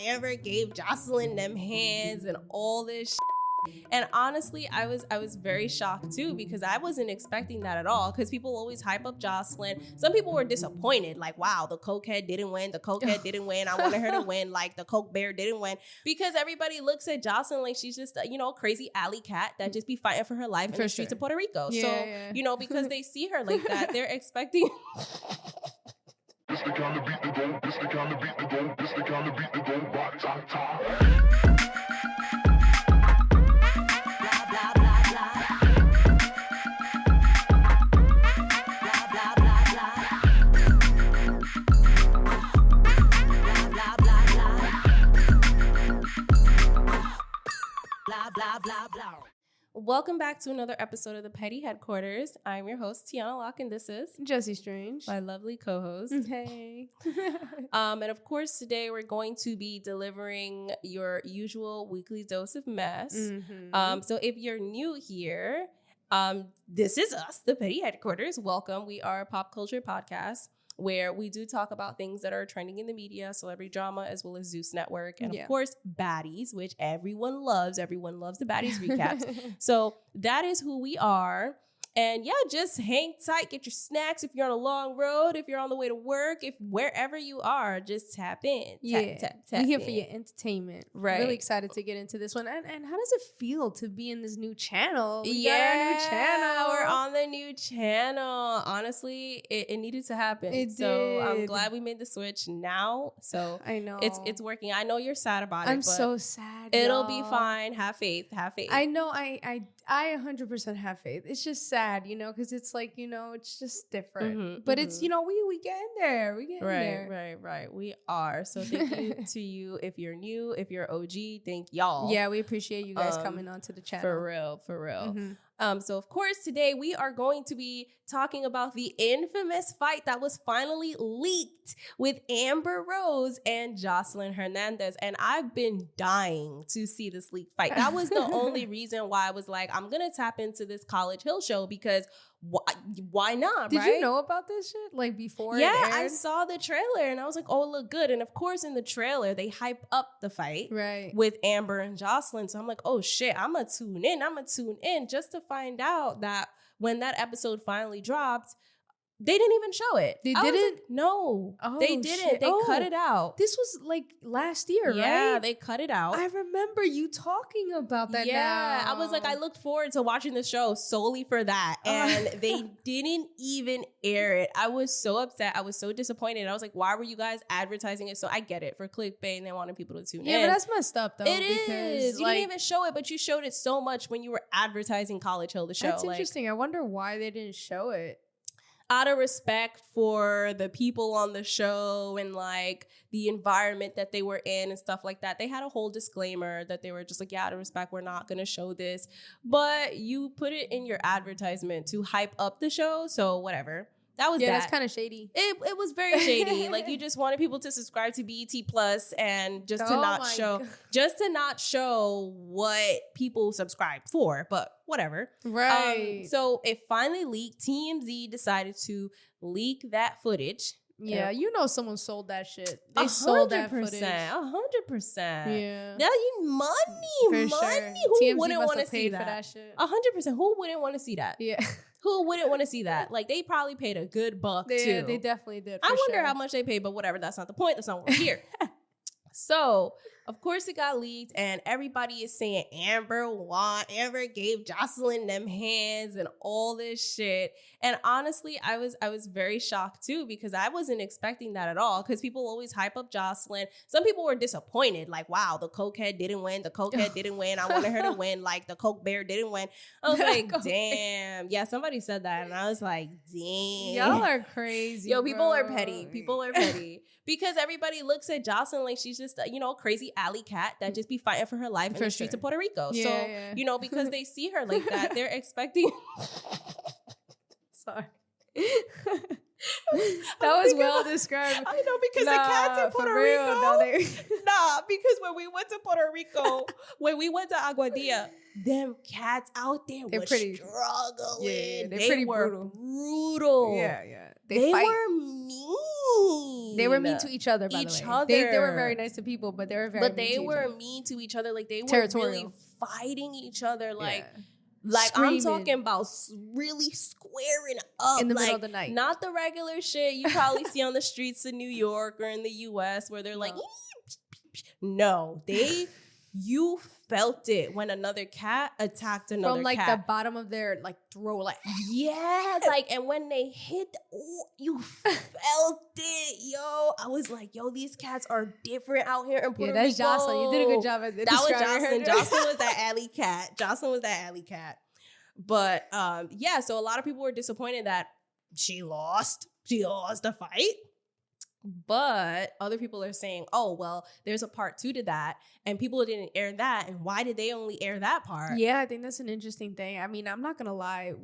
Amber gave Joseline them hands and all this shit. And honestly, I was very shocked too, because I wasn't expecting that at all, because people always hype up Joseline. Some people were disappointed, like, wow, the cokehead didn't win. The cokehead didn't win. I wanted her to win. Like, the coke bear didn't win, because everybody looks at Joseline like she's just a crazy alley cat that just be fighting for her life in the streets of Puerto Rico. Yeah, so because they see her like that, they're expecting This the kind of beat to go, this the kind of beat to go, this the kind of beat to go, rock, top, top. Welcome back to another episode of the Petty Headquarters. I'm your host, Tiana Locke, and this is Jessie Strange, my lovely co-host. Hey. And of course, today we're going to be delivering your usual weekly dose of mess. Mm-hmm. So if you're new here, this is us, the Petty Headquarters. Welcome. We are a pop culture podcast where we do talk about things that are trending in the media, celebrity drama, as well as Zeus Network, and of course, baddies, which everyone loves. Everyone loves the baddies recaps. So that is who we are. And yeah, just hang tight, get your snacks if you're on a long road, if you're on the way to work, if wherever you are, just tap in. Tap We're here for in. your entertainment. Right. Really excited to get into this one. And how does it feel to be in this new channel? We got our new channel. We're on the new channel. Honestly, it needed to happen. So I'm did. glad we made the switch now. So I know. it's working. I know you're sad about it. I'm but so sad. it'll be y'all. fine. Have faith. Have faith. I know. I 100% have faith. It's just sad, because it's like, it's just different. But it's, we get in there. We get in there. Right. We are. So thank you to you if you're new, if you're OG, thank y'all. Yeah, we appreciate you guys coming onto the channel. For real. Mm-hmm. So of course today we are going to be talking about the infamous fight that was finally leaked with Amber Rose and Joseline Hernandez. And I've been dying to see this leaked fight. That was the only reason why I was like, I'm going to tap into this College Hill show, because why not? Did right? you know about this shit like before? Yeah, it aired? I saw the trailer and I was like, oh, it looked good. And of course, in the trailer, they hype up the fight with Amber and Joseline. So I'm like, oh shit, I'm going to tune in just to find out that when that episode finally dropped, they didn't even show it. They didn't? No, they didn't. Shit. They cut it out. This was like last year, right? Yeah, they cut it out. I remember you talking about that. Yeah, now. I was like, I looked forward to watching the show solely for that. And they didn't even air it. I was so upset. I was so disappointed. I was like, why were you guys advertising it? So I get it, for clickbait, and they wanted people to tune in. Yeah, but that's messed up though. It is. You didn't even show it, but you showed it so much when you were advertising College Hill, the show. That's interesting. I wonder why they didn't show it. Out of respect for the people on the show and like the environment that they were in and stuff like that, they had a whole disclaimer that they were just like, yeah, out of respect, we're not going to show this. But you put it in your advertisement to hype up the show. So whatever. That was that's kind of shady. It was very shady. Like, you just wanted people to subscribe to BET Plus and just to not show what people subscribed for, but whatever. Right. So it finally leaked. TMZ decided to leak that footage. Yeah, someone sold that shit. They sold that footage. 100%. Yeah. Now money. Sure. Who TMZ wouldn't must want to have see paid that? for that shit. 100%. Who wouldn't want to see that? Yeah. Who wouldn't want to see that? Like, they probably paid a good buck too. They definitely did. I wonder how much they paid, but whatever. That's not the point. That's not what we're here. So, of course, it got leaked, and everybody is saying Amber gave Joseline them hands and all this shit. And honestly, I was very shocked too, because I wasn't expecting that at all. Because people always hype up Joseline. Some people were disappointed, like, wow, the cokehead didn't win. The cokehead didn't win. I wanted her to win. Like, the coke bear didn't win. I was like, damn. Yeah, somebody said that, and I was like, damn. Y'all are crazy. Yo, people are petty. People are petty. Because everybody looks at Joseline like she's just a crazy alley cat that just be fighting for her life in the streets of Puerto Rico. Yeah, so, because they see her like that, they're expecting... Sorry. That was well described. I know, because the cats in Puerto Rico. Nah, because when we went to Puerto Rico, when we went to Aguadilla, them cats out there were struggling. Yeah, they were brutal. Yeah, yeah. They fight. were mean. They were mean to each other, by the way. They were very nice to people, but they were very mean to each other. mean to each other. Like, they were really fighting each other. Like, Screaming. I'm talking about really squaring up. In the middle of the night. Not the regular shit you probably see on the streets in New York or in the US where they're like, no, you felt it when another cat attacked another cat. From the bottom of their throat, yeah, and when they hit, you felt it, yo. I was like, yo, these cats are different out here in Puerto Rico. That's Joseline. You did a good job at that was Joseline. Joseline was that alley cat. But so a lot of people were disappointed that she lost. She lost the fight. But other people are saying, oh, well, there's a part 2 to that, and people didn't air that, and why did they only air that part? Yeah, I think that's an interesting thing. I mean, I'm not gonna lie.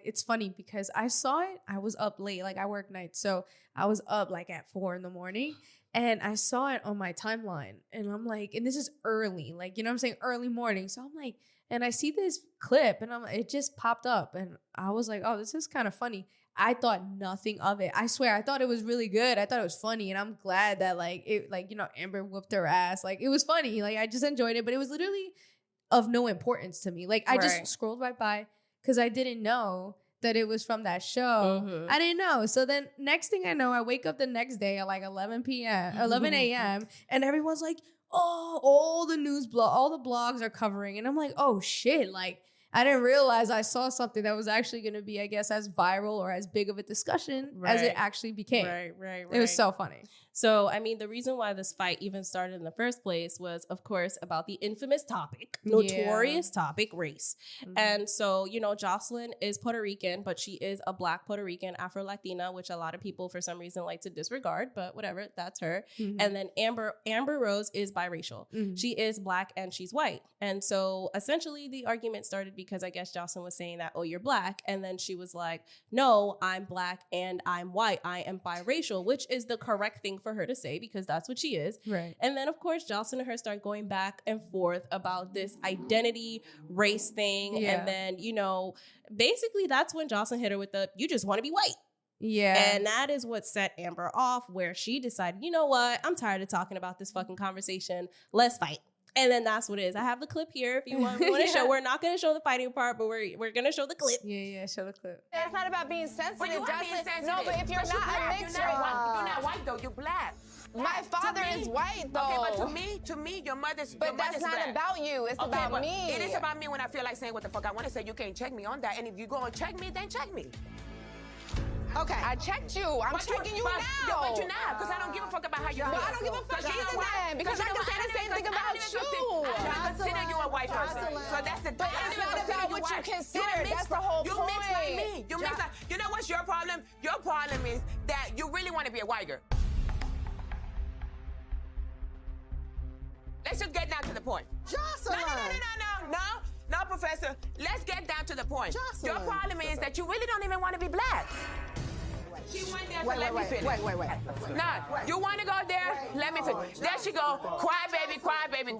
It's funny because I saw it. I was up late, I work nights, so I was up at 4 a.m, and I saw it on my timeline, and I'm like, and this is early, you know what I'm saying, early morning. So I'm like, and I see this clip, and it just popped up, and I was like, oh, this is kind of funny. I thought nothing of it. I swear, I thought it was really good. I thought it was funny, and I'm glad that Amber whooped her ass. It was funny. I just enjoyed it, but it was literally of no importance to me. I just scrolled right by because I didn't know that it was from that show. Mm-hmm. I didn't know. So then next thing I know, I wake up the next day at 11 a.m. and everyone's like, oh, all the blogs are covering, and I'm like, oh shit, I didn't realize I saw something that was actually going to be, I guess, as viral or as big of a discussion as it actually became. Right. It was so funny. So, I mean, the reason why this fight even started in the first place was, of course, about the infamous topic, notorious topic, race. Mm-hmm. And so, Joseline is Puerto Rican, but she is a Black Puerto Rican, Afro-Latina, which a lot of people, for some reason, like to disregard, but whatever, that's her. Mm-hmm. And then Amber Rose is biracial. Mm-hmm. She is Black and she's white. And so, essentially, the argument started because I guess Joseline was saying that, oh, you're Black. And then she was like, no, I'm Black and I'm white. I am biracial, which is the correct thing for her to say because that's what she is. Right. And then, of course, Joseline and her start going back and forth about this identity race thing. Yeah. And then, basically that's when Joseline hit her with the, you just want to be white. Yeah. And that is what set Amber off, where she decided, you know what? I'm tired of talking about this fucking conversation. Let's fight. And then that's what it is. I have the clip here if you want to show. We're not going to show the fighting part, but we're going to show the clip. Yeah, show the clip. It's not about being sensitive. No, but if you're not a mixture. You're not white, though. You're Black. My father is white, though. Okay, but to me, your mother's But that's not Black. about you. It's about me. It is about me when I feel like saying what the fuck I want to say. You can't check me on that. And if you go and check me, then check me. Okay, I checked you. I'm checking you now. But you're not, because I don't give a fuck about how you feel. Well, I don't give a fuck either then, because I can say the same thing about you. I don't consider you a white person. So that's the But it's not about what you consider. That's the whole point. You mix like me. You mix like, you know what's your problem? Your problem is that you really want to be a white girl. Let's just get down to the point. Joseline. No, Professor. Let's get down to the point. Joseline. Your problem is that you really don't even want to be Black. She went there, so let me finish. Wait. Nah, you want to go there? Let me finish. There she go. Cry, baby.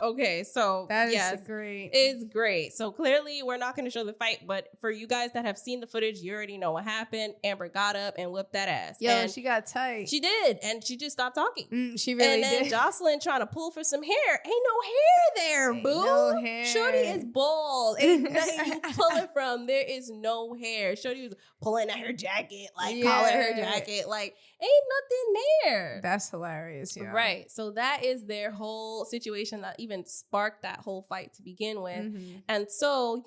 Okay, so that is great. It's great. So clearly, we're not going to show the fight, but for you guys that have seen the footage, you already know what happened. Amber got up and whipped that ass. Yo, and she got tight. She did, and she just stopped talking. She really did. And then Joseline trying to pull for some hair. Ain't no hair there, boo. No hair. Shorty is bald. Ain't nothing you pulling from. There is no hair. Shorty was pulling at her jacket, collar her jacket, ain't nothing there. That's hilarious, yeah. Right. So that is their whole situation that even sparked that whole fight to begin with. Mm-hmm. And so,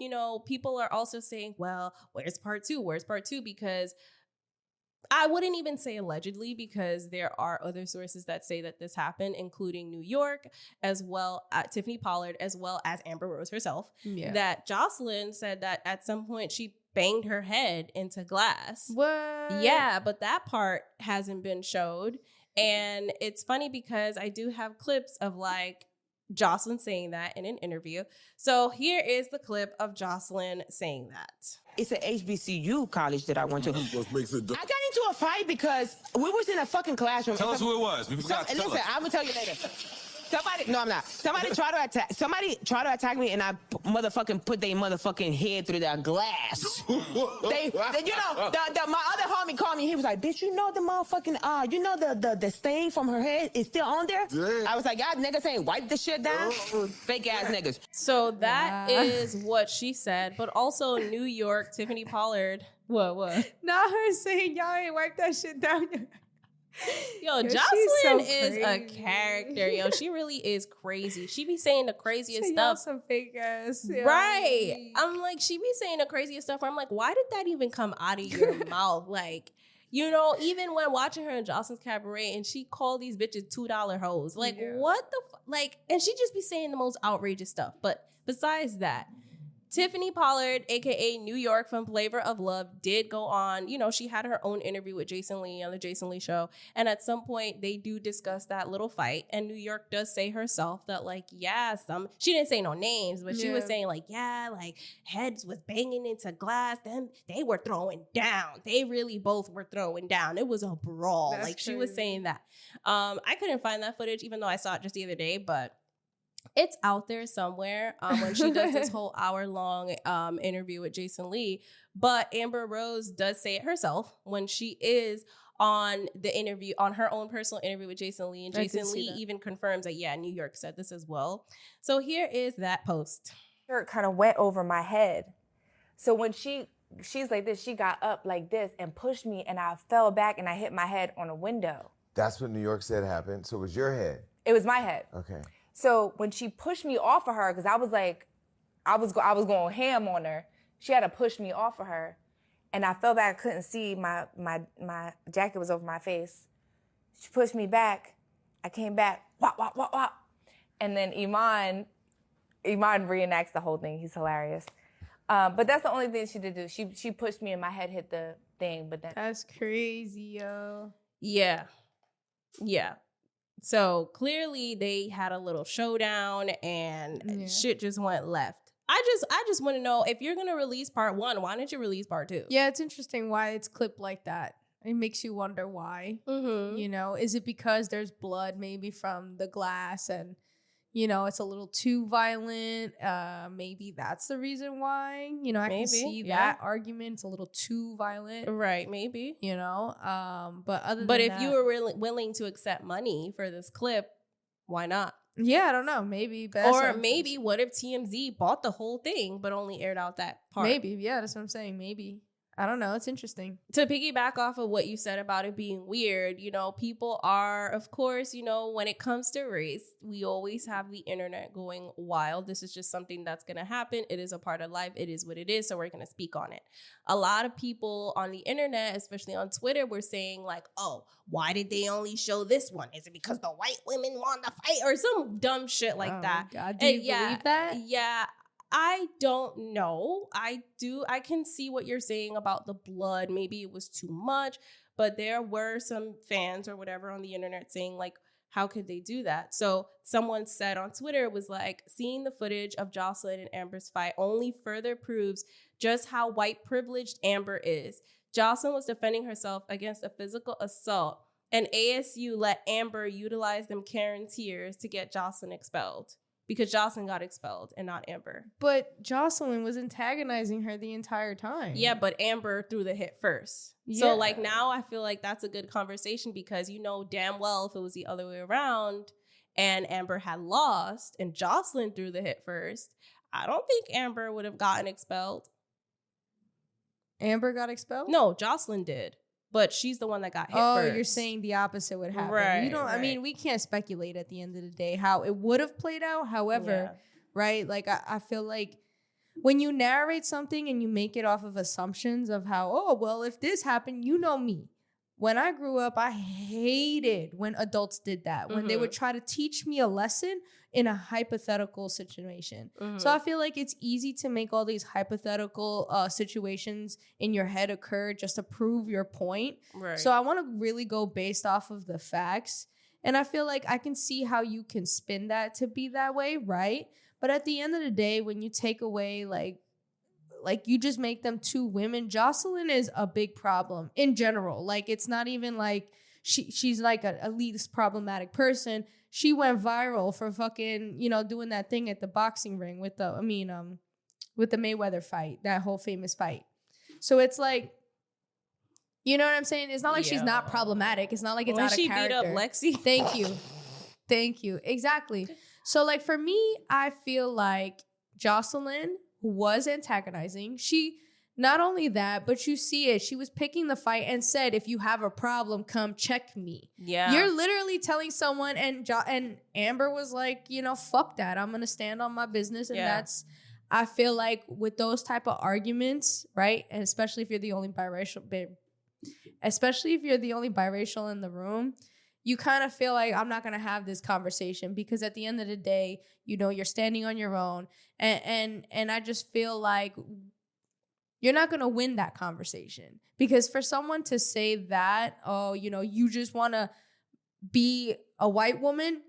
people are also saying, well, where's part two? Because I wouldn't even say allegedly, because there are other sources that say that this happened, including New York, as well Tiffany Pollard, as well as Amber Rose herself, that Joseline said that at some point she banged her head into glass. What? Yeah, but that part hasn't been showed. And it's funny because I do have clips of Joseline saying that in an interview. So here is the clip of Joseline saying that. It's an HBCU college that I went to. I got into a fight because we was in a fucking classroom. Tell us who it was. We forgot to tell listen, us. I'm gonna tell you later. No, I'm not. Somebody tried to attack me, and I motherfucking put their motherfucking head through that glass. My other homie called me. He was like, "Bitch, you know the motherfucking the stain from her head is still on there." Yeah. I was like, "Y'all niggas ain't wiped the shit down." Fake ass niggas. So that is what she said. But also New York, Tiffany Pollard. What? Not her saying y'all ain't wiped that shit down. Yo, Joseline is a character. Yo, she really is crazy. She be saying the craziest stuff. Some fake ass. Right. I'm like, she be saying the craziest stuff. I'm like, why did that even come out of your mouth? Like, you know, even when watching her in Joseline's Cabaret and she called these bitches $2 hoes. Like, what the like, and she just be saying the most outrageous stuff. But besides that, Tiffany Pollard, aka New York from Flavor of Love, did go on. You know, she had her own interview with Jason Lee on the Jason Lee show. And at some point, they do discuss that little fight. And New York does say herself that, like, she didn't say no names, but she was saying, like, heads was banging into glass. Then they were throwing down. They really both were throwing down. It was a brawl. That's crazy. She was saying that. I couldn't find that footage, even though I saw it just the other day, but it's out there somewhere when she does this whole hour-long interview with Jason Lee. But Amber Rose does say it herself when she is on the interview, on her own personal interview with Jason Lee. And Jason Lee even confirms that, New York said this as well. So here is that post. Shirt kind of went over my head. So when she's like this, she got up like this and pushed me, and I fell back and I hit my head on a window. That's what New York said happened. So it was your head? It was my head. Okay. So when she pushed me off of her, because I was like, I was going ham on her. She had to push me off of her, and I fell back. I couldn't see. My jacket was over my face. She pushed me back. I came back. Wop wop wop wop. And then Iman reenacts the whole thing. He's hilarious. But that's the only thing she did do. She pushed me and my head hit the thing. But that's crazy, yo. Yeah. So clearly they had a little showdown and shit just went left. I just want to know, if you're going to release part 1, why didn't you release part 2? Yeah, it's interesting why it's clipped like that. It makes you wonder why. Mm-hmm. You know, is it because there's blood maybe from the glass and, you know, it's a little too violent? Maybe that's the reason why. You know, I can see that argument. It's a little too violent. Right, maybe. You know, but if you were really willing to accept money for this clip, why not? Yeah, I don't know. Maybe. Or maybe what if TMZ bought the whole thing but only aired out that part? Maybe. Yeah, that's what I'm saying. Maybe. I don't know. It's interesting. To piggyback off of what you said about it being weird, you know, people are, of course, you know, when it comes to race, we always have the internet going wild. This is just something that's going to happen. It is a part of life. It is what it is. So we're going to speak on it. A lot of people on the internet, especially on Twitter, were saying like, oh, why did they only show this one? Is it because the white women won the fight or some dumb shit like that? God, do you believe that? Yeah. I don't know. I can see what you're saying about the blood. Maybe it was too much, but there were some fans or whatever on the internet saying like, how could they do that? So someone said on Twitter, it was like, seeing the footage of Joseline and Amber's fight only further proves just how white privileged Amber is. Joseline was defending herself against a physical assault, and ASU let Amber utilize them Karen tears to get Joseline expelled. Because Joseline got expelled and not Amber. But Joseline was antagonizing her the entire time. Yeah, but Amber threw the hit first. Yeah. So like now I feel like that's a good conversation because you know damn well if it was the other way around and Amber had lost and Joseline threw the hit first, I don't think Amber would have gotten expelled. Amber got expelled? No, Joseline did. But she's the one that got hit first. Oh, you're saying the opposite would happen. Right. You don't. Right. I mean, we can't speculate at the end of the day how it would have played out. However, right? Like I feel like when you narrate something and you make it off of assumptions of how, oh, well, if this happened, you know me. When I grew up, I hated when adults did that. When they would try to teach me a lesson in a hypothetical situation. So I feel like it's easy to make all these hypothetical situations in your head occur just to prove your point. Right. So I want to really go based off of the facts. And I feel like I can see how you can spin that to be that way, right? But at the end of the day, when you take away like you just make them two women, Joseline is a big problem in general. Like, it's not even like she's like a least problematic person. She went viral for fucking, doing that thing at the boxing ring with the Mayweather fight, that whole famous fight. So it's like, you know what I'm saying? It's not like she's not problematic. It's not like it's out of character. When she beat up Lexi. Thank you. Exactly. So like for me, I feel like Joseline was antagonizing. She, not only that, but you see it. She was picking the fight and said, if you have a problem, come check me. Yeah. You're literally telling someone, and Amber was like, fuck that. I'm going to stand on my business. And that's, I feel like with those type of arguments, right? And especially if you're the only biracial, in the room, you kind of feel like I'm not going to have this conversation because at the end of the day, you're standing on your own. And I just feel like you're not going to win that conversation because for someone to say that, you just want to be a white woman,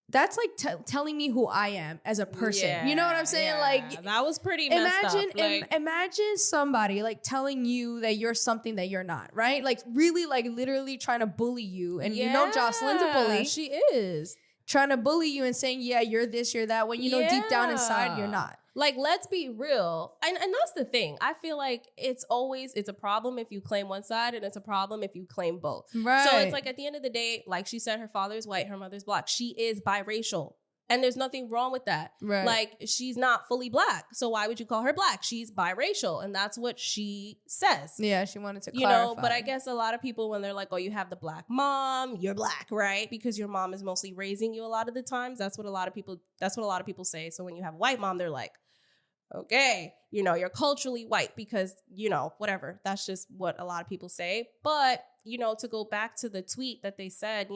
that's like telling me who I am as a person. Yeah, you know what I'm saying? Yeah. Like, that was pretty messed up. Imagine somebody like telling you that you're something that you're not, right? Like really, like literally trying to bully you. And Joseline's a bully. She is. Trying to bully you and saying, yeah, you're this, you're that, when deep down inside, you're not. Like, let's be real. And that's the thing. I feel like it's a problem if you claim one side and it's a problem if you claim both. Right. So it's like at the end of the day, like she said, her father is white, her mother's black. She is biracial. And there's nothing wrong with that. Right. Like, she's not fully black. So why would you call her black? She's biracial. And that's what she says. Yeah, she wanted to clarify. But I guess a lot of people, when they're like, oh, you have the black mom, you're black, right? Because your mom is mostly raising you a lot of the times. That's what a lot of people say. So when you have a white mom, they're like, okay, you're culturally white because, whatever. That's just what a lot of people say. But, to go back to the tweet that they said,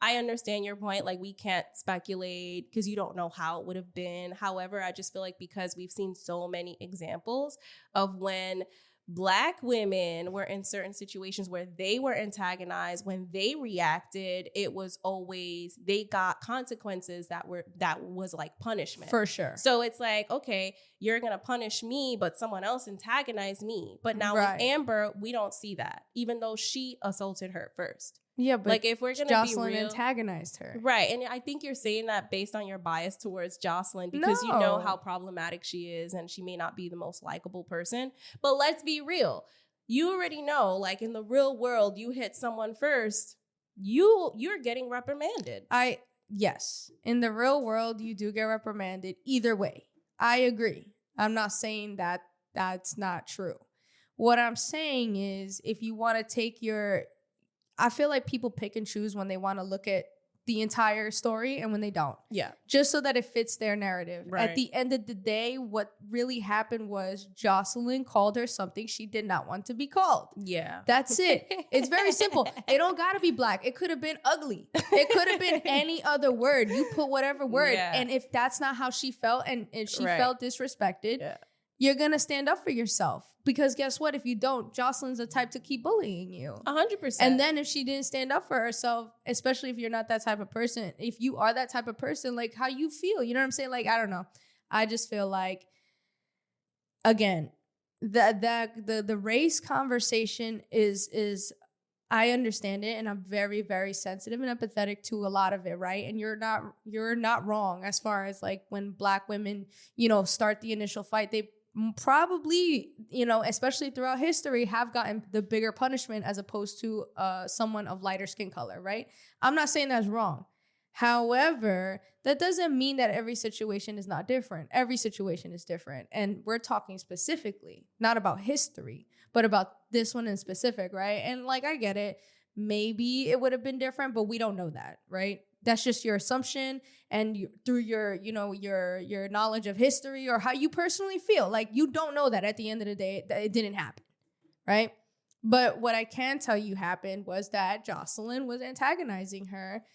I understand your point. Like, we can't speculate because you don't know how it would have been. However, I just feel like because we've seen so many examples of when Black women were in certain situations where they were antagonized, when they reacted, it was always, they got consequences that was like punishment. For sure. So it's like, okay, you're going to punish me, but someone else antagonized me. But now with Amber, we don't see that, even though she assaulted her first. Yeah, but like if we're gonna Joseline be real, antagonized her, right? And I think you're saying that based on your bias towards Joseline because you know how problematic she is, and she may not be the most likable person. But let's be real, you already know, like in the real world, you hit someone first, you're getting reprimanded. Yes, in the real world, you do get reprimanded. Either way, I agree. I'm not saying that that's not true. What I'm saying is, if you want to take I feel like people pick and choose when they want to look at the entire story and when they don't. Yeah. Just so that it fits their narrative. Right. At the end of the day, what really happened was Joseline called her something she did not want to be called. Yeah. That's it. It's very simple. It don't got to be black. It could have been ugly. It could have been any other word. You put whatever word. Yeah. And if that's not how she felt and she felt disrespected, you're going to stand up for yourself. Because guess what? If you don't, Joseline's the type to keep bullying you. 100%. And then if she didn't stand up for herself, especially if you're not that type of person, if you are that type of person, like how you feel, you know what I'm saying? Like, I don't know. I just feel like, again, the race conversation is I understand it, and I'm very, very sensitive and empathetic to a lot of it, right? And you're not wrong as far as like when Black women, start the initial fight, they probably, especially throughout history, have gotten the bigger punishment as opposed to someone of lighter skin color, right? I'm not saying that's wrong. However, that doesn't mean that every situation is not different. Every situation is different. And we're talking specifically, not about history, but about this one in specific, right? And like, I get it. Maybe it would have been different, but we don't know that, right? That's just your assumption, and through your knowledge of history or how you personally feel. Like, you don't know that at the end of the day that it didn't happen, right? But what I can tell you happened was that Joseline was antagonizing her,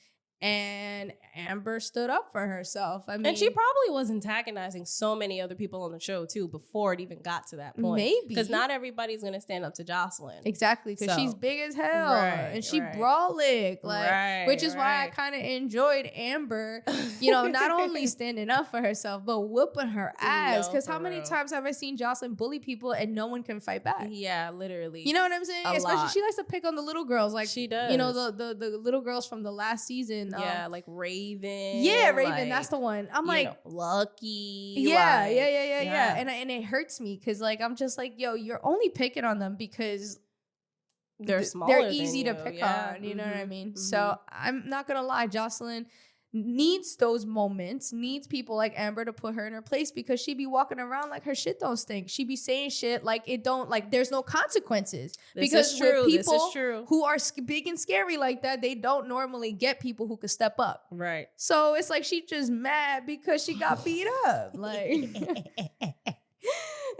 And Amber stood up for herself. I mean, and she probably was antagonizing so many other people on the show too before it even got to that point. Maybe. Because not everybody's going to stand up to Joseline. Exactly, because she's big as hell. Right, and she right. brolic. Like, Right, which is why I right. kind of enjoyed Amber, you know, not only standing up for herself, but whooping her ass. No, Because for how many real. times have I seen Joseline bully people and no one can fight back? Yeah, literally. You know what I'm saying? A Especially lot. she likes to pick on the little girls. Like, She does. You know, the little girls from the last season. Yeah, like Raven. Yeah, Raven, like, that's the one. I'm you like, know, Lucky. yeah, like, yeah. And it hurts me because, like, I'm just like, yo, you're only picking on them because they're smaller. they're easy to than pick you. Yeah. on. You know what I mean? mhm. So I'm not gonna lie, Joseline needs those moments, needs people like Amber to put her in her place because she be walking around like her shit don't stink. She be saying shit like it don't, like there's no consequences. This because is true. with This is people true. who are big and scary like that, they don't normally get people who could step up. Right. So it's like she just mad because she got beat up. Like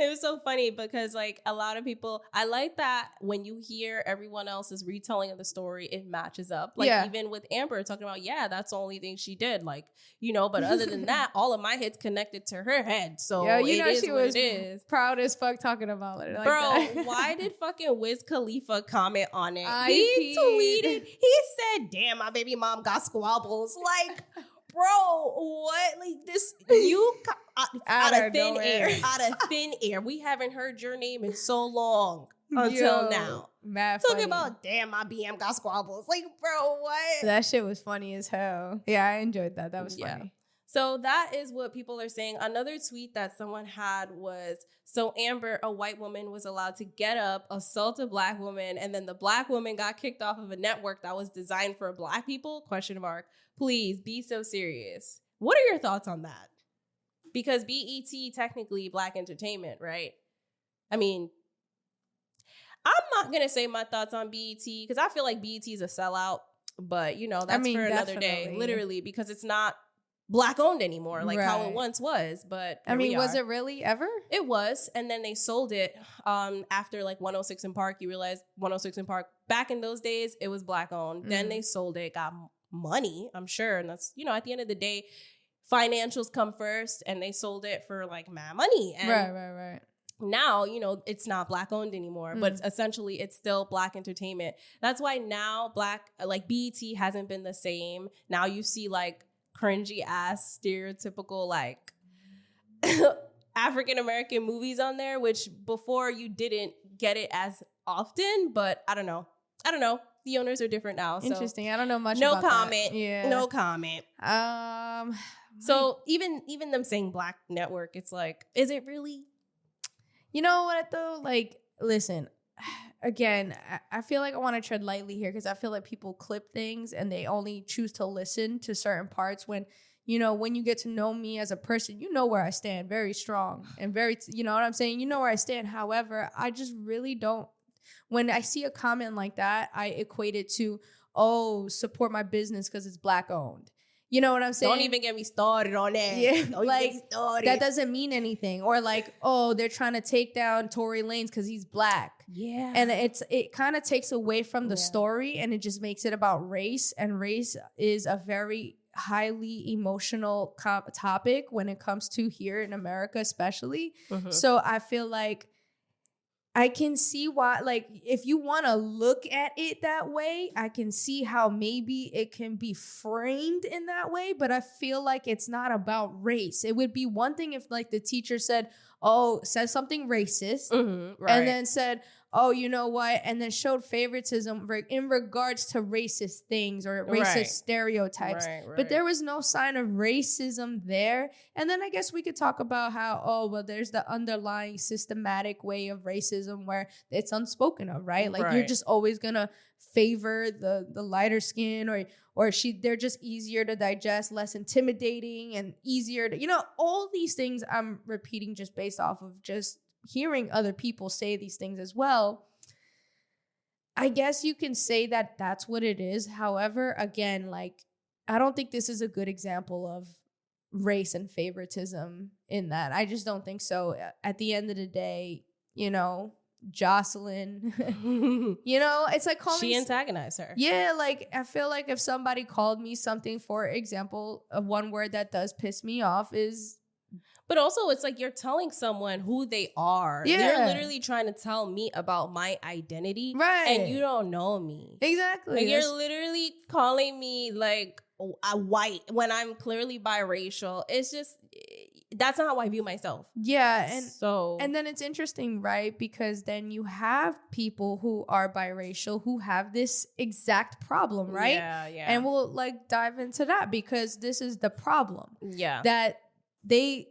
It was so funny because, like, a lot of people, I like that when you hear everyone else's retelling of the story, it matches up. Like, Yeah. even with Amber talking about, yeah, that's the only thing she did. Like, you know, but other than that, all of my hits connected to her head. So yo, you it know is she what was it is. proud as fuck talking about it. Like Bro, that. why did fucking Wiz Khalifa comment on it? I He peed. tweeted, he said, damn, my baby mom got squabbles. Like, bro, what? Like, this, you out of thin air. Out of thin air. We haven't heard your name in so long until Yo, now. Mad Talking funny. about, damn, my BM got squabbles. Like, bro, what? That shit was funny as hell. Yeah, I enjoyed that. That was Yeah. funny. So that is what people are saying. Another tweet that someone had was, so Amber, a white woman, was allowed to get up, assault a black woman, and then the black woman got kicked off of a network that was designed for black people? ? Please be so serious. What are your thoughts on that? Because BET technically black entertainment, right? I mean, I'm not gonna say my thoughts on BET because I feel like BET is a sellout, but you know, that's for another day, definitely. literally, because it's not black owned anymore, like how it Right. once was. But I mean, was it really ever? It was, and then they sold it after like 106 in Park. You realize 106 in Park back in those days, it was black owned. Then they sold it, got money, I'm sure, and that's, you know, at the end of the day, financials come first, and they sold it for like mad money. And Right. now, you know, it's not black owned anymore, but essentially it's still black entertainment. That's why now BET hasn't been the same. Now you see like cringy ass stereotypical like African American movies on there, which before you didn't get it as often, but I don't know. The owners are different now. So Interesting. I don't know much no about comment. that. Yeah. No comment. So even them saying black network, it's like, is it really? You know what though? Like, listen, again, I feel like I want to tread lightly here because I feel like people clip things and they only choose to listen to certain parts when, you know, when you get to know me as a person, you know where I stand, very strong and very, you know what I'm saying? You know where I stand. However, I just really don't, when I see a comment like that, I equate it to, oh, support my business because it's black owned. You know what I'm saying? Don't even get me started on that. Yeah, Don't like, get me started. that doesn't mean anything. Or like, oh, they're trying to take down Tory Lanez because he's black. Yeah. And it kind of takes away from the story and it just makes it about race. And race is a very highly emotional topic when it comes to here in America, especially. So I feel like I can see why, like, if you want to look at it that way, I can see how maybe it can be framed in that way, but I feel like it's not about race. It would be one thing if, like, the teacher said something racist, right. and then said, oh, you know what, and then showed favoritism in regards to racist things or racist stereotypes. Right. But there was no sign of racism there. And then I guess we could talk about how, there's the underlying systematic way of racism where it's unspoken of, right? Like you're just always gonna favor the lighter skin or they're just easier to digest, less intimidating and easier to, you know, all these things I'm repeating just based off of just hearing other people say these things as well. I guess you can say that that's what it is. However, again, like, I don't think this is a good example of race and favoritism in that. I just don't think so. At the end of the day, you know, Joseline. You know, it's like calling She antagonized her. Yeah, like I feel like if somebody called me something, for example, one word that does piss me off is. But also, it's like you're telling someone who they are. Yeah. You're literally trying to tell me about my identity. Right. And you don't know me. Exactly. Like, you're literally calling me like a white when I'm clearly biracial. It's just, that's not how I view myself. Yeah. And then it's interesting, right? Because then you have people who are biracial who have this exact problem, right? Yeah. And we'll like dive into that because this is the problem. Yeah. That they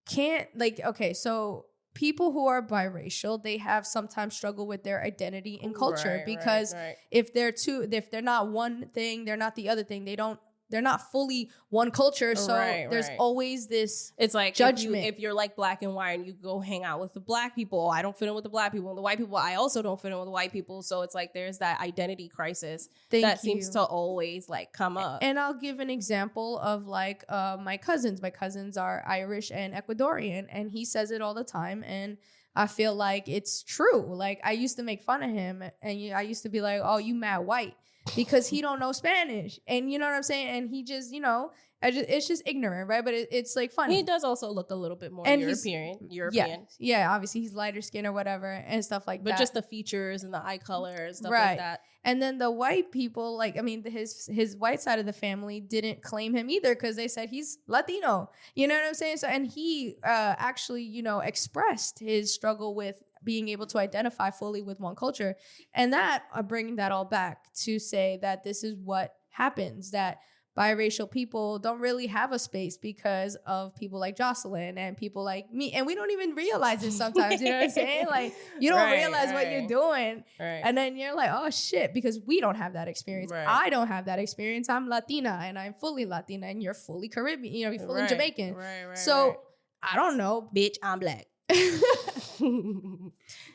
can't okay, so people who are biracial, they have sometimes struggle with their identity and culture because if they're not one thing, they're not the other thing. They're not fully one culture. So there's always this it's like judgment. If you're like black and white and you go hang out with the black people, I don't fit in with the black people, and the white people, I also don't fit in with the white people. So it's like there's that identity crisis seems to always like come up. And I'll give an example of like my cousins. My cousins are Irish and Ecuadorian, and he says it all the time. And I feel like it's true. Like I used to make fun of him, and I used to be like, "Oh, you mad white." Because he don't know Spanish, and you know what I'm saying, and he just, it's just ignorant, right? But it's like funny. He does also look a little bit more European. Yeah, obviously he's lighter skin or whatever and stuff like that. But just the features and the eye color and stuff like that. And then the white people, his white side of the family didn't claim him either because they said he's Latino. You know what I'm saying? So, and he actually, expressed his struggle with being able to identify fully with one culture. And that, bringing that all back to say that this is what happens, that biracial people don't really have a space because of people like Joseline and people like me. And we don't even realize it sometimes, you know what I'm saying? Like, you don't realize what you're doing. Right. And then you're like, oh shit, because we don't have that experience. Right. I don't have that experience. I'm Latina and I'm fully Latina and you're fully Caribbean, you're fully Jamaican. So I don't know. Bitch, I'm black.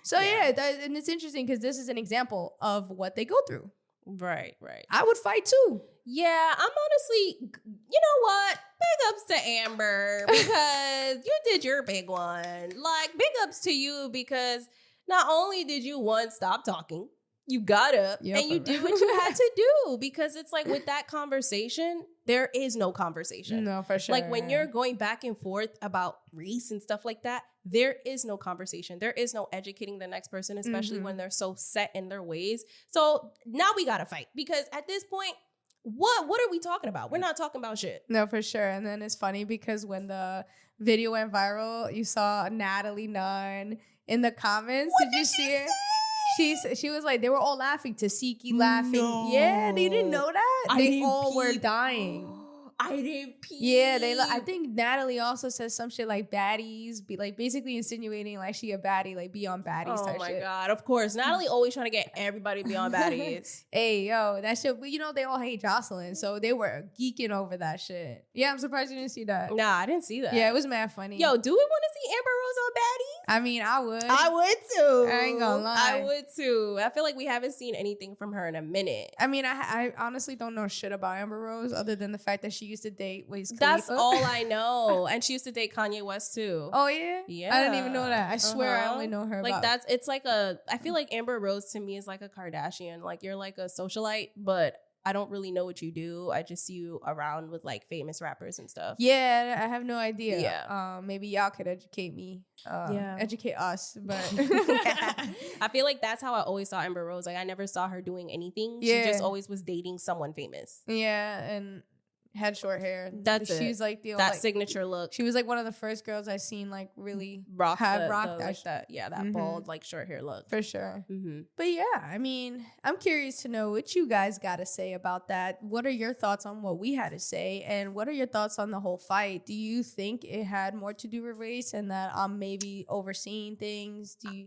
So and it's interesting because this is an example of what they go through. Right. I would fight too. Yeah, I'm honestly, you know what? Big ups to Amber because you did your big one. Like, big ups to you because not only did you, stop talking, you got up and you did what you had to do, because it's like with that conversation, there is no conversation. No, for sure. Like when you're going back and forth about race and stuff like that, there is no conversation. There is no educating the next person, especially when they're so set in their ways. So now we got to fight because at this point, what are we talking about? We're not talking about shit. No, for sure. And then it's funny because when the video went viral, you saw Natalie Nunn in the comments. Did you see it? She was like, they were all laughing. Tasiki laughing. No. Yeah, they didn't know that. They all were dying. I didn't pee. Yeah, I think Natalie also says some shit like baddies, be like basically insinuating like she a baddie, like be on baddies type shit. Oh my God, of course. Natalie always trying to get everybody to be on baddies. Hey, yo, that shit, they all hate Joseline, so they were geeking over that shit. Yeah, I'm surprised you didn't see that. Nah, I didn't see that. Yeah, it was mad funny. Yo, do we want to see Amber Rose on baddies? I mean, I would. I would too. I ain't gonna lie. I would too. I feel like we haven't seen anything from her in a minute. I mean, I honestly don't know shit about Amber Rose other than the fact that she used to date Wiz Khalifa. That's all I know. And she used to date Kanye West too. Oh yeah? Yeah. I didn't even know that. I swear I only know her like about. it's like I feel like Amber Rose to me is like a Kardashian. Like you're like a socialite, but I don't really know what you do. I just see you around with like famous rappers and stuff. Yeah, I have no idea. Yeah. Maybe y'all could educate me. Educate us. But I feel like that's how I always saw Amber Rose. Like I never saw her doing anything. Yeah. She just always was dating someone famous. Yeah, and had short hair. That's it. She's like that signature look. She was like one of the first girls I seen like really rock that. That bald like short hair look for sure. Mm-hmm. But yeah, I mean, I'm curious to know what you guys got to say about that. What are your thoughts on what we had to say, and what are your thoughts on the whole fight? Do you think it had more to do with race and that I'm maybe overseeing things? Do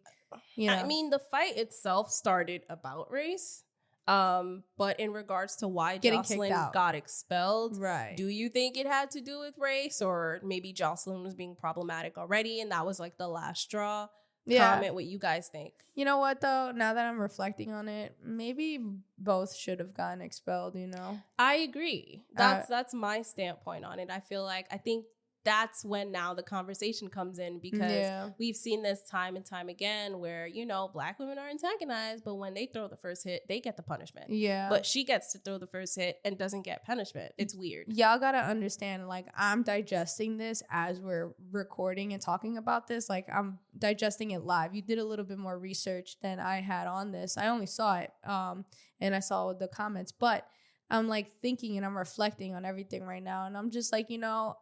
you know? I mean, the fight itself started about race. But in regards to why Joseline got expelled, right? Do you think it had to do with race, or maybe Joseline was being problematic already and that was like the last straw? Yeah. Comment what you guys think. You know what though? Now that I'm reflecting on it, maybe both should have gotten expelled. You know, I agree. That's my standpoint on it. I feel like I think that's when now the conversation comes in, because we've seen this time and time again where, you know, Black women are antagonized, but when they throw the first hit, they get the punishment. Yeah. But she gets to throw the first hit and doesn't get punishment. It's weird. Y'all gotta understand, like, I'm digesting this as we're recording and talking about this. Like, I'm digesting it live. You did a little bit more research than I had on this. I only saw it, and I saw the comments, but I'm like thinking and I'm reflecting on everything right now. And I'm just like, you know,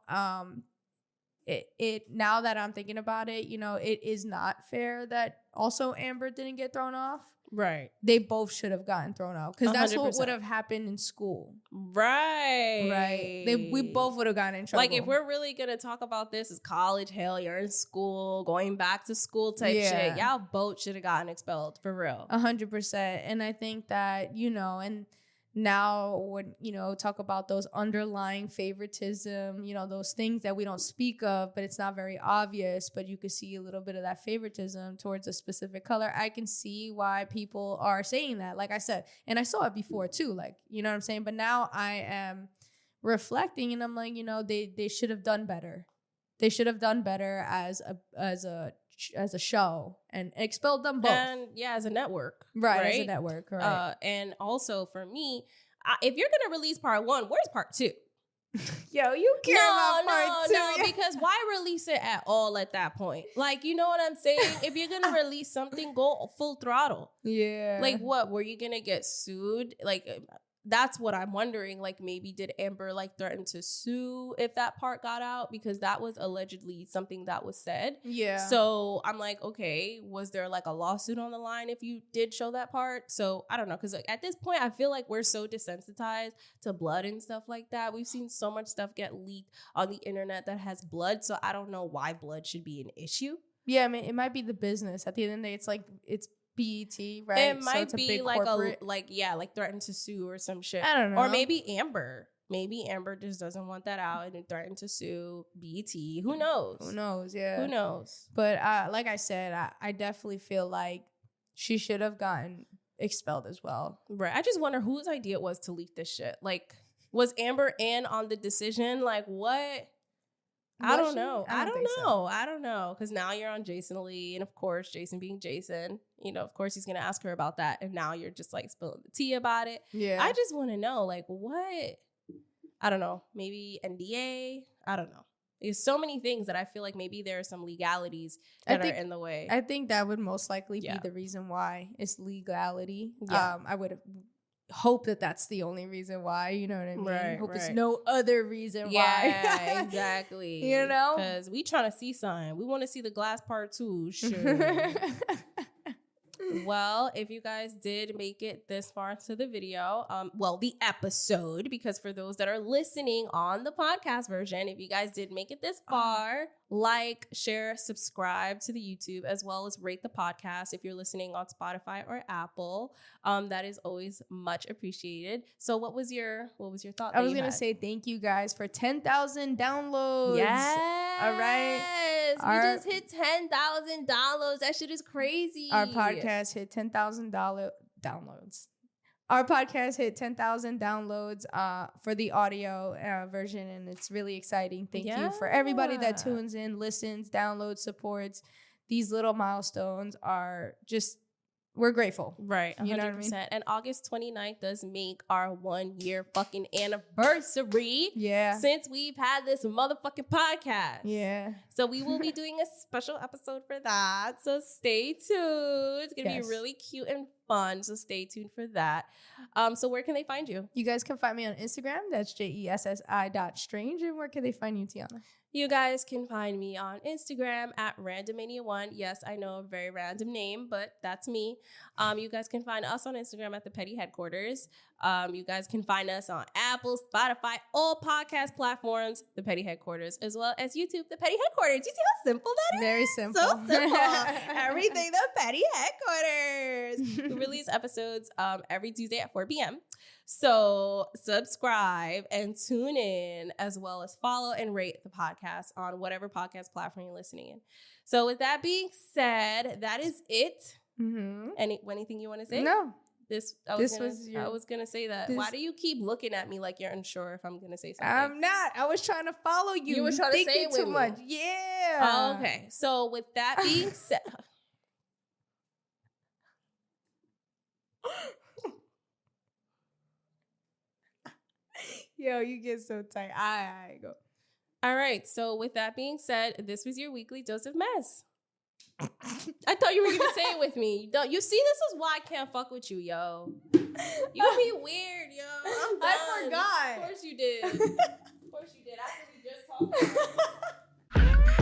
it now that I'm thinking about it, you know, it is not fair that also Amber didn't get thrown off. Right. They both should have gotten thrown out, because that's what 100%. would have happened in school. Right. Right. We both would have gotten in trouble. Like, if we're really going to talk about this as college, hell, you're in school, going back to school type shit, y'all both should have gotten expelled, for real. 100%. And I think that, you know, and now when, you know, talk about those underlying favoritism, you know, those things that we don't speak of, but it's not very obvious, but you could see a little bit of that favoritism towards a specific color. I can see why people are saying that, like I said, and I saw it before too, like, you know what I'm saying? But now I am reflecting and I'm like, you know, they should have done better. They should have done better as a show and expelled them both. And as a network. Right? As a network, right. And also for me, if you're going to release part 1, where's part 2? Yo, you care about part 2. No, because why release it at all at that point? Like, you know what I'm saying? If you're going to release something, go full throttle. Yeah. Like, what? Were you going to get sued? Like, that's what I'm wondering. Like, maybe did Amber like threaten to sue if that part got out? Because that was allegedly something that was said. Yeah. So I'm like, okay, was there like a lawsuit on the line if you did show that part? So I don't know. Because like, at this point, I feel like we're so desensitized to blood and stuff like that. We've seen so much stuff get leaked on the internet that has blood. So I don't know why blood should be an issue. Yeah, I mean, it might be the business. At the end of the day, it's like, it's BET, right? It might so be like corporate. like threatened to sue or some shit. I don't know. Or maybe Amber. Maybe Amber just doesn't want that out and threatened to sue BET. Who knows? Who knows? Yeah. Who knows? But like I said, I definitely feel like she should have gotten expelled as well. Right. I just wonder whose idea it was to leak this shit. Like, was Amber in on the decision? Like, what? I don't know. I don't know. Because now you're on Jason Lee. And of course, Jason being Jason, you know, of course he's going to ask her about that. And now you're just like spilling the tea about it. Yeah. I just want to know, like, what? I don't know. Maybe NDA? I don't know. There's so many things that I feel like maybe there are some legalities that are in the way. I think that would most likely be the reason why it's legality. Yeah. I would hope that that's the only reason why, you know what I mean? Right, hope it's right. no other reason why. Yeah, exactly. You know? Because we trying to see something. We want to see the glass part 2. Sure. Well, if you guys did make it this far into the video, the episode, because for those that are listening on the podcast version, if you guys did make it this far, like, share, subscribe to the YouTube, as well as rate the podcast if you're listening on Spotify or Apple. That is always much appreciated. So what was your thought? I was going to say thank you guys for 10,000 downloads. Yes. All right. We just hit 10,000 downloads. That shit is crazy. Our podcast hit 10,000 downloads. Our podcast hit 10,000 downloads for the audio version, and it's really exciting. Thank you for everybody that tunes in, listens, downloads, supports. These little milestones are just, we're grateful. Right, 100%. You know what I mean? And August 29th does make our 1 year fucking anniversary. Yeah. Since we've had this motherfucking podcast. Yeah. So we will be doing a special episode for that. So stay tuned. It's going to be really cute and fun. So stay tuned for that. So where can they find you? You guys can find me on Instagram. That's JESSI.strange. And where can they find you, Tiana? You guys can find me on Instagram at randommania1. Yes, I know, a very random name, but that's me. You guys can find us on Instagram at the Petty Headquarters. You guys can find us on Apple, Spotify, all podcast platforms, the Petty Headquarters, as well as YouTube, the Petty Headquarters. You see how simple that is? Very simple. So simple. Everything the Petty Headquarters. We release episodes every Tuesday at 4 p.m. So subscribe and tune in, as well as follow and rate the podcast on whatever podcast platform you're listening in. So with that being said, that is it. Mm-hmm. Anything you want to say? No. I was gonna say that. Why do you keep looking at me like you're unsure if I'm gonna say something? I'm not. I was trying to follow you. You were trying to say it with too me. much. Yeah. Oh, okay. So with that being said, Yo, you get so tight. I go. all right. So with that being said, this was your weekly dose of mess. I thought you were gonna say it with me. You see, this is why I can't fuck with you, yo. You be weird, yo. I'm done. I forgot. Of course you did. Of course you did. After we just talked about it.